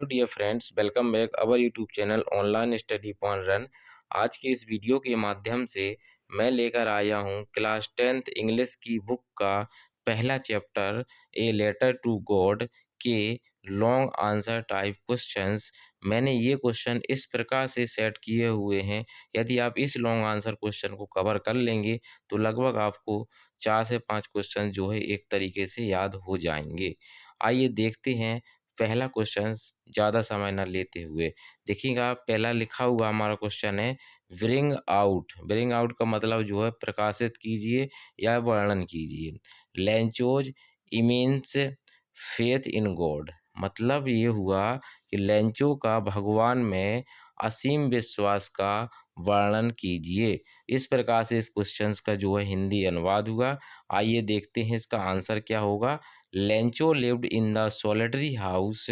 Dear friends, welcome back our YouTube channel online study पॉन रन। आज के इस वीडियो के माध्यम से मैं लेकर आया हूँ क्लास 10th इंग्लिश की बुक का पहला chapter a letter to God के लॉन्ग आंसर टाइप क्वेश्चंस। मैंने ये क्वेश्चन इस प्रकार से सेट किए हुए हैं, यदि आप इस लॉन्ग आंसर क्वेश्चन को कवर कर लेंगे तो लगभग आपको 4 से 5 क्वेश्चन जो है एक तरीके से याद हो जाएंगे। आइए देखते हैं पहला क्वेश्चन ज़्यादा समय न लेते हुए। देखिएगा, पहला लिखा हुआ हमारा क्वेश्चन है ब्रिंग आउट। ब्रिंग आउट का मतलब जो है प्रकाशित कीजिए या वर्णन कीजिए। Lencho's immense faith in God. मतलब ये हुआ कि लेंचो का भगवान में असीम विश्वास का वर्णन कीजिए। इस प्रकार से इस क्वेश्चन का जो है हिंदी अनुवाद हुआ। आइए देखते हैं इसका आंसर क्या होगा। Lencho lived in the solitary house.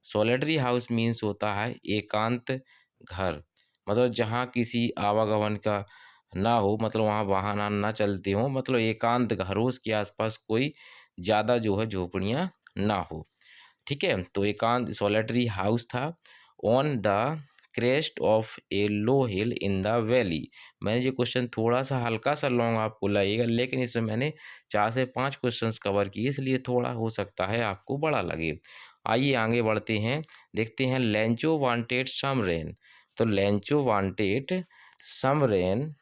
Solitary house means होता है एकांत घर, मतलब जहाँ किसी आवागमन का ना हो, मतलब वहाँ वाहन ना चलते हो, मतलब एकांत घर हो, उसके आसपास कोई ज़्यादा जो है झोपड़ियाँ ना हो। ठीक है, तो एकांत सोलिटरी हाउस था। On the crest of A low hill in the valley. मैंने जो क्वेश्चन थोड़ा सा हल्का सा लॉन्ग आपको लगेगा, लेकिन इसमें मैंने 4 से 5 क्वेश्चंस कवर किए, इसलिए थोड़ा हो सकता है आपको बड़ा लगे। आइए आगे बढ़ते हैं, देखते हैं लेंचो वांटेड सम रेन। तो लेंचो वांटेड सम रेन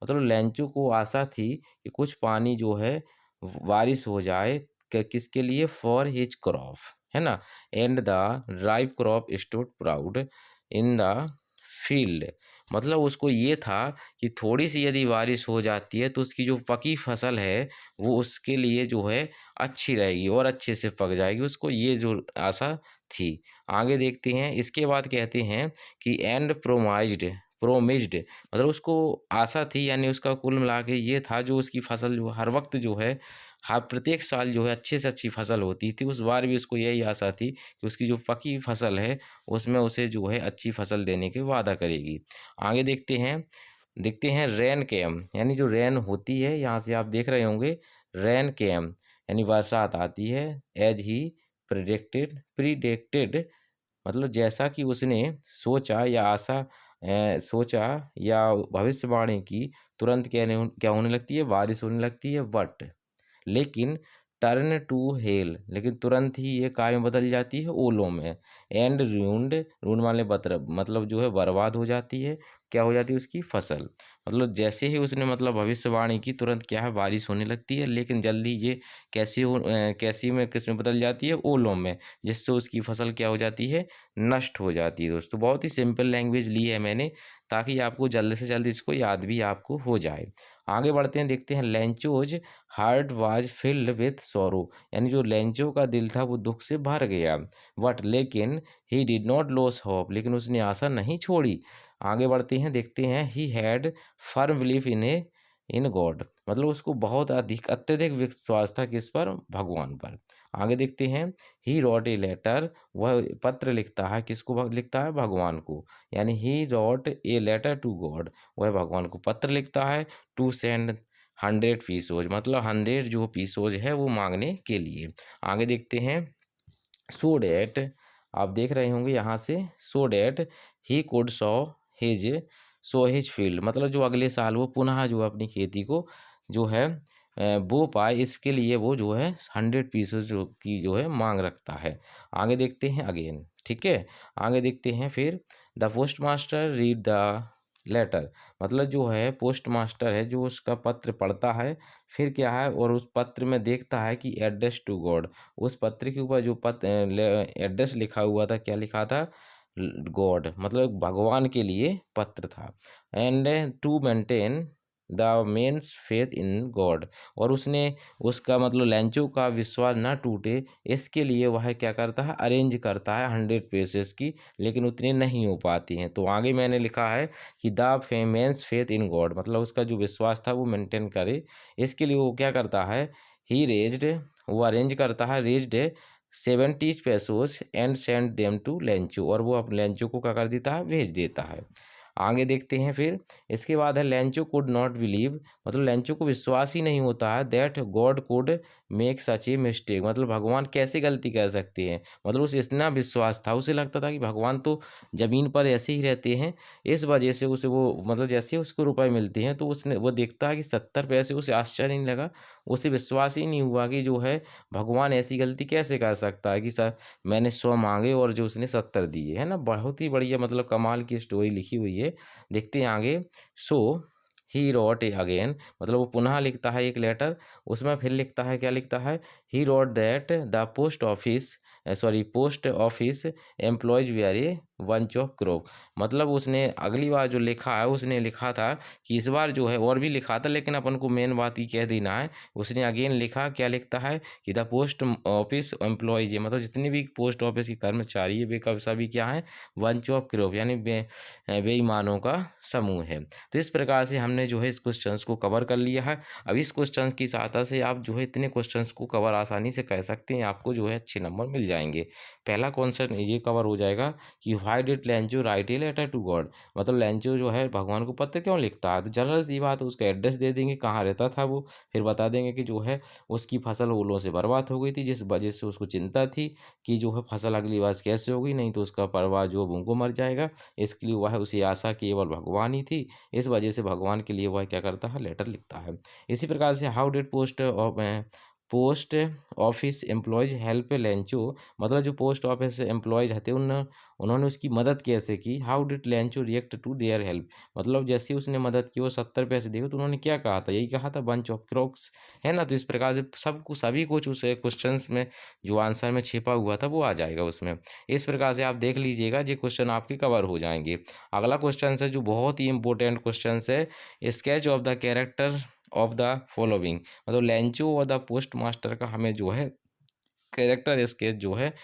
मतलब लेंचो को आशा थी कि कुछ पानी जो है बारिश हो जाए, किसके लिए, फॉर हिज क्रॉप, है ना। And the ripe crop stood proud in the field. मतलब उसको ये था कि थोड़ी सी यदि बारिश हो जाती है तो उसकी जो पकी फसल है वो उसके लिए जो है अच्छी रहेगी और अच्छे से पक जाएगी, उसको ये जो आशा थी। आगे देखते हैं, इसके बाद कहते हैं कि एंड प्रोमिज्ड मतलब उसको आशा थी, यानी उसका कुल मिला के ये था जो उसकी फसल जो हर वक्त जो है, हर प्रत्येक साल जो है अच्छे से अच्छी फसल होती थी। उस बार भी उसको यही आशा थी कि उसकी जो पकी फसल है उसमें उसे जो है अच्छी फसल देने के वादा करेगी। आगे देखते हैं रेन केम, यानी जो रेन होती है, यहाँ से आप देख रहे होंगे रेन केम यानी बरसात आती है। एज ही प्रिडिक्टेड मतलब जैसा कि उसने सोचा या भविष्यवाणी की, तुरंत क्या होने लगती है, बारिश होने लगती है। बट लेकिन टर्न टू हेल, लेकिन तुरंत ही ये काय में बदल जाती है, ओलों में। एंड रूंड वाले मतलब जो है बर्बाद हो जाती है। क्या हो जाती है, उसकी फसल। मतलब जैसे ही उसने मतलब भविष्यवाणी की, तुरंत क्या है, बारिश होने लगती है, लेकिन जल्दी ये कैसी में किस में बदल जाती है, ओलों में, जिससे उसकी फसल क्या हो जाती है, नष्ट हो जाती है। दोस्तों बहुत ही सिंपल लैंग्वेज ली है मैंने, ताकि आपको जल्द से जल्द इसको याद भी आपको हो जाए। आगे बढ़ते हैं, देखते हैं Lencho's heart was filled with सोरो। यानी जो लेंचो का दिल था वो दुख से भर गया। बट लेकिन he did not loss hope, लेकिन उसने आशा नहीं छोड़ी। आगे बढ़ते हैं, देखते हैं he had firm belief in God. मतलब उसको बहुत अत्यधिक विश्वास था किस पर, भगवान पर। आगे देखते हैं, ही रॉट ए लेटर, वह पत्र लिखता है, किसको लिखता है, भगवान को। यानी he wrote a letter to God, वह भगवान को पत्र लिखता है। टू सेंड 100 पीसोज, मतलब 100 जो पीसोज है वो मांगने के लिए। आगे देखते हैं, सो डैट, आप देख रहे होंगे यहाँ से, so that he could his his field, मतलब जो अगले साल वो पुनः जो अपनी खेती को जो है बो पाए, इसके लिए वो जो है 100 पीसेस जो की जो है मांग रखता है। आगे देखते हैं अगेन, ठीक है। आगे देखते हैं फिर, the post master read the letter, मतलब जो है पोस्ट मास्टर है जो उसका पत्र पढ़ता है, फिर क्या है, और उस पत्र में देखता है कि एड्रेस टू गॉड, उस पत्र के ऊपर जो एड्रेस लिखा हुआ था, क्या लिखा था, गॉड, मतलब भगवान के लिए पत्र था। And to maintain the man's faith in God, और उसने उसका मतलब लेंचो का विश्वास ना टूटे, इसके लिए वह क्या करता है, अरेंज करता है 100 पेसेस की, लेकिन उतनी नहीं हो पाती हैं। तो आगे मैंने लिखा है कि the man's faith in God, मतलब उसका जो विश्वास था वो मेंटेन करे, इसके लिए वो क्या करता है, ही रेज्ड, वो अरेंज करता है, raised 70 pesos and send them to Lencho, और वो अपने लेंचो को क्या कर देता है, भेज देता है। आगे देखते हैं फिर। इसके बाद है लेंचो कुड नॉट बिलीव, मतलब लेंचो को विश्वास ही नहीं होता है that God could make such a mistake, मतलब भगवान कैसे गलती कर सकते हैं। मतलब उसे इतना विश्वास था, उसे लगता था कि भगवान तो ज़मीन पर ऐसे ही रहते हैं। इस वजह से उसे वो, मतलब जैसे उसको रुपए मिलते हैं तो उसने वो देखता है कि 70 पैसे, उसे आश्चर्य नहीं लगा, उसे विश्वास ही नहीं हुआ कि जो है भगवान ऐसी गलती कैसे कर सकता है कि सर मैंने 100 मांगे और जो उसने 70 दिए, है ना। बहुत ही बढ़िया, मतलब कमाल की स्टोरी लिखी हुई है। देखते हैं आगे। सो ही रोट अगेन, मतलब वो पुनः लिखता है एक लेटर। उसमें फिर लिखता है, क्या लिखता है, he wrote that the post office employees were a bunch of crop, मतलब उसने अगली बार जो लिखा है, उसने लिखा था कि इस बार जो है, और भी लिखा था लेकिन अपन को मेन बात ही कह देना है। उसने अगेन लिखा, क्या लिखता है कि द पोस्ट ऑफिस एम्प्लॉयज, मतलब जितने भी पोस्ट ऑफिस के कर्मचारी है वे कब सभी क्या है, बंच ऑफ क्रॉप, यानी बेईमानों का समूह है। तो इस प्रकार से हमने जो है इस क्वेश्चंस को कवर कर लिया है। अब इस क्वेश्चंस की सहायता से आप जो है इतने क्वेश्चंस को कवर आसानी से कर सकते हैं, आपको जो है अच्छे नंबर मिल जाएंगे। पहला क्वेश्चन ये कवर हो जाएगा कि why did Lencho write a letter to God, मतलब लेंचो जो है भगवान को पत्र क्यों लिखता है। तो जनरल सी बात है, उसका एड्रेस दे देंगे, कहाँ रहता था वो, फिर बता देंगे कि जो है उसकी फसल ओलों से बर्बाद हो गई थी, जिस वजह से उसको चिंता थी कि जो है फसल अगली बार कैसे होगी, नहीं तो उसका परिवार जो भूखों मर जाएगा। इसके लिए वह उसी आशा केवल भगवान ही थी, इस वजह से भगवान के लिए वह क्या करता है, लेटर लिखता है। इसी प्रकार से how did post office employees help Lencho, मतलब जो पोस्ट ऑफिस एम्प्लॉयज थे उन्होंने उसकी मदद कैसे की। How did Lencho react to their help, मतलब जैसे उसने मदद की, वो 70 पैसे देगा तो उन्होंने क्या कहा था, यही कहा था बंच ऑफ क्रॉक्स, है ना। तो इस प्रकार से सबको सभी कुछ उस क्वेश्चन में जो आंसर में छिपा हुआ था वो आ जाएगा उसमें। इस प्रकार से आप देख लीजिएगा, ये क्वेश्चन आपके कवर हो जाएंगे। अगला क्वेश्चन है जो बहुत ही इंपॉर्टेंट क्वेश्चन है, sketch of the character of the following, मतलब लेंचो और द पोस्ट मास्टर का हमें जो है कैरेक्टर स्केच जो है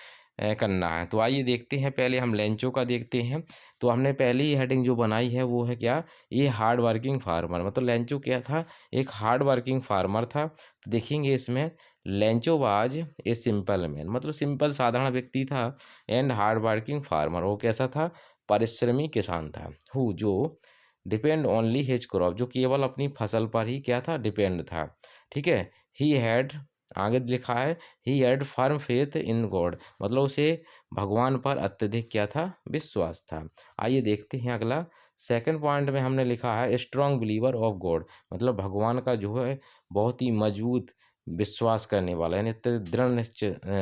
करना है। तो आइए देखते हैं, पहले हम लेंचो का देखते हैं। तो हमने पहली हेडिंग जो बनाई है वो है क्या, ये हार्ड वर्किंग फार्मर, मतलब लेंचो क्या था, एक हार्ड वर्किंग फार्मर था। तो देखेंगे इसमें Lencho was a simple man, मतलब सिंपल साधारण व्यक्ति था, एंड हार्ड वर्किंग फार्मर, वो कैसा था, परिश्रमी किसान था, हु जो डिपेंड ओनली हिज क्रॉप, जो केवल अपनी फसल पर ही क्या था, डिपेंड था। ठीक है। ही हैड, आगे लिखा है, he had firm faith in God, मतलब उसे भगवान पर अत्यधिक क्या था, विश्वास था। आइए देखते हैं अगला। सेकंड पॉइंट में हमने लिखा है स्ट्रॉन्ग बिलीवर ऑफ गॉड, मतलब भगवान का जो है बहुत ही मजबूत विश्वास करने वाला, यानी दृढ़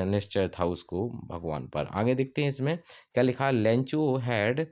निश्चय था उसको भगवान पर। आगे देखते हैं इसमें क्या लिखा है, Lencho had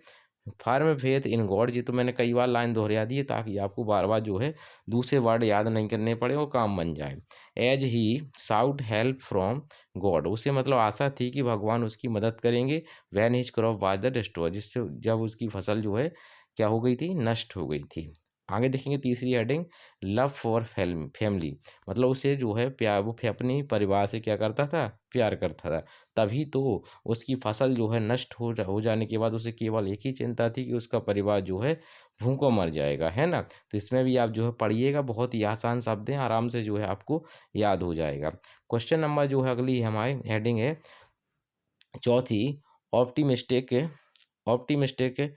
firm faith in God, जी तो मैंने कई बार लाइन दोहरा दी है ताकि आपको बार बार जो है दूसरे वर्ड याद नहीं करने पड़े और काम बन जाए। As he sought help from God, उसे मतलब आशा थी कि भगवान उसकी मदद करेंगे। When his crop was the destroy, जिससे जब उसकी फसल जो है क्या हो गई थी, नष्ट हो गई थी। आगे देखेंगे तीसरी हेडिंग, लव फॉर फैमिली, मतलब उसे जो है प्यार, वो अपने परिवार से क्या करता था, प्यार करता था। तभी तो उसकी फसल जो है नष्ट हो जाने के बाद उसे केवल एक ही चिंता थी कि उसका परिवार जो है भूखों मर जाएगा, है ना। तो इसमें भी आप जो है पढ़िएगा, बहुत ही आसान शब्द हैं, आराम से जो है आपको याद हो जाएगा। क्वेश्चन नंबर जो है अगली हमारी हेडिंग है चौथी, ऑप्टिमिस्टिक ऑप्टिमिस्टिक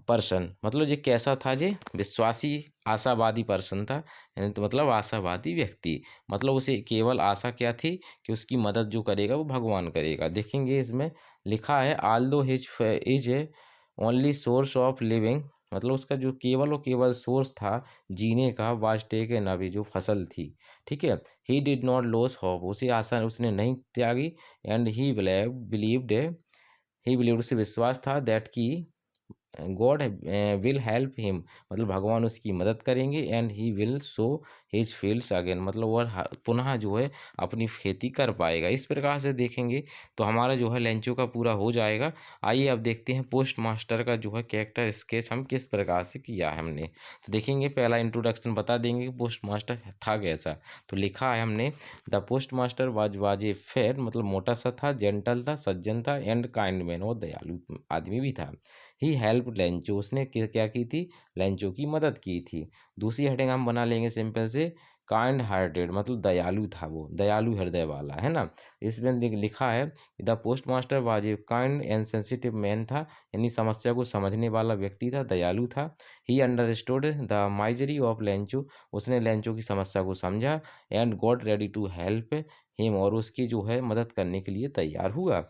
पर्सन, मतलब ये कैसा था, ये विश्वासी आशावादी पर्सन था, यानी तो मतलब आशावादी व्यक्ति, मतलब उसे केवल आशा क्या थी कि उसकी मदद जो करेगा वो भगवान करेगा। देखेंगे इसमें लिखा है Aldous his is only source of living, मतलब उसका जो केवल और केवल सोर्स था जीने का, वास्टे के नबी जो फसल थी। ठीक है। He did not loss hope, उसे आशा उसने नहीं त्यागी। एंड ही बिलीव्ड, उसे विश्वास था दैट की गॉड विल हेल्प हिम, मतलब भगवान उसकी मदद करेंगे। And he will so his fields again, मतलब वह पुनः जो है अपनी खेती कर पाएगा। इस प्रकार से देखेंगे तो हमारा जो है लेंचो का पूरा हो जाएगा। आइए अब देखते हैं पोस्ट मास्टर का जो है कैरेक्टर स्केच हम किस प्रकार से किया है हमने। तो देखेंगे पहला इंट्रोडक्शन बता देंगे कि पोस्ट मास्टर था कैसा। तो लिखा है हमने, the post master was a fair, मतलब मोटा सा था, जेंटल था, सज्जन था, एंड काइंड मैन, और दयालु आदमी भी था। ही हेल्प लेंचो, उसने क्या की थी, लेंचो की मदद की थी। दूसरी हेडिंग हम बना लेंगे सिंपल से, काइंड हार्टेड मतलब दयालु था, वो दयालु हृदय वाला, है ना। इसमें लिखा है the post master was a kind and sensitive man था, यानी समस्या को समझने वाला व्यक्ति था, दयालु था। He understood the misery of Lencho, उसने लेंचो की समस्या को समझा। And got ready to help him, और उसकी जो है मदद करने के लिए तैयार हुआ।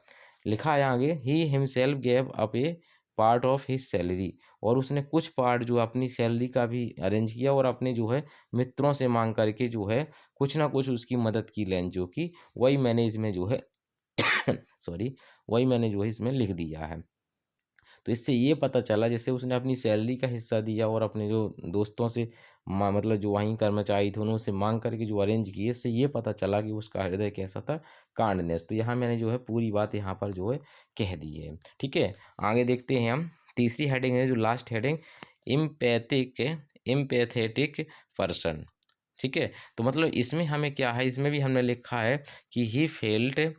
लिखा है आगे, he himself gave up A part of his salary, और उसने कुछ पार्ट जो अपनी सैलरी का भी अरेंज किया और अपने जो है मित्रों से मांग करके जो है कुछ ना कुछ उसकी मदद की लेंचो की। वही मैंने इसमें जो है सॉरी, वही मैंने जो है इसमें लिख दिया है। तो इससे ये पता चला जैसे उसने अपनी सैलरी का हिस्सा दिया और अपने जो दोस्तों से मतलब जो वहीं कर्मचारी थे उनसे मांग करके जो अरेंज किए, इससे ये पता चला कि उसका हृदय कैसा था, काइंडनेस। तो यहाँ मैंने जो है पूरी बात यहाँ पर जो है कह दी है। ठीक है, आगे देखते हैं हम। तीसरी हेडिंग है जो लास्ट हेडिंग, इम्पैथिक इम्पैथेटिक पर्सन। ठीक है, तो मतलब इसमें हमें क्या है, इसमें भी हमने लिखा है कि ही फेल्ट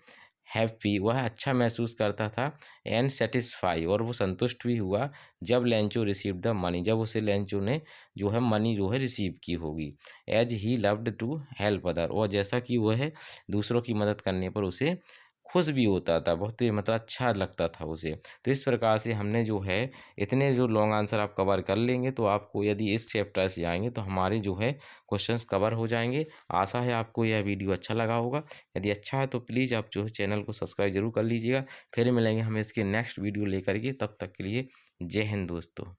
हैप्पी, वह अच्छा महसूस करता था, एंड सेटिस्फाई, और वो संतुष्ट भी हुआ जब लेंचो रिसीव द मनी, जब उसे लेंचो ने जो है मनी जो है रिसीव की होगी। As he loved to help other, और जैसा कि वह दूसरों की मदद करने पर उसे खुश भी होता था, बहुत ही मतलब अच्छा लगता था उसे। तो इस प्रकार से हमने जो है इतने जो लॉन्ग आंसर आप कवर कर लेंगे तो आपको यदि इस चैप्टर से आएंगे तो हमारे जो है क्वेश्चंस कवर हो जाएंगे। आशा है आपको यह वीडियो अच्छा लगा होगा। यदि अच्छा है तो प्लीज़ आप जो है चैनल को सब्सक्राइब जरूर कर लीजिएगा। फिर मिलेंगे हम इसके नेक्स्ट वीडियो लेकर के, तब तक के लिए जय हिंद दोस्तों।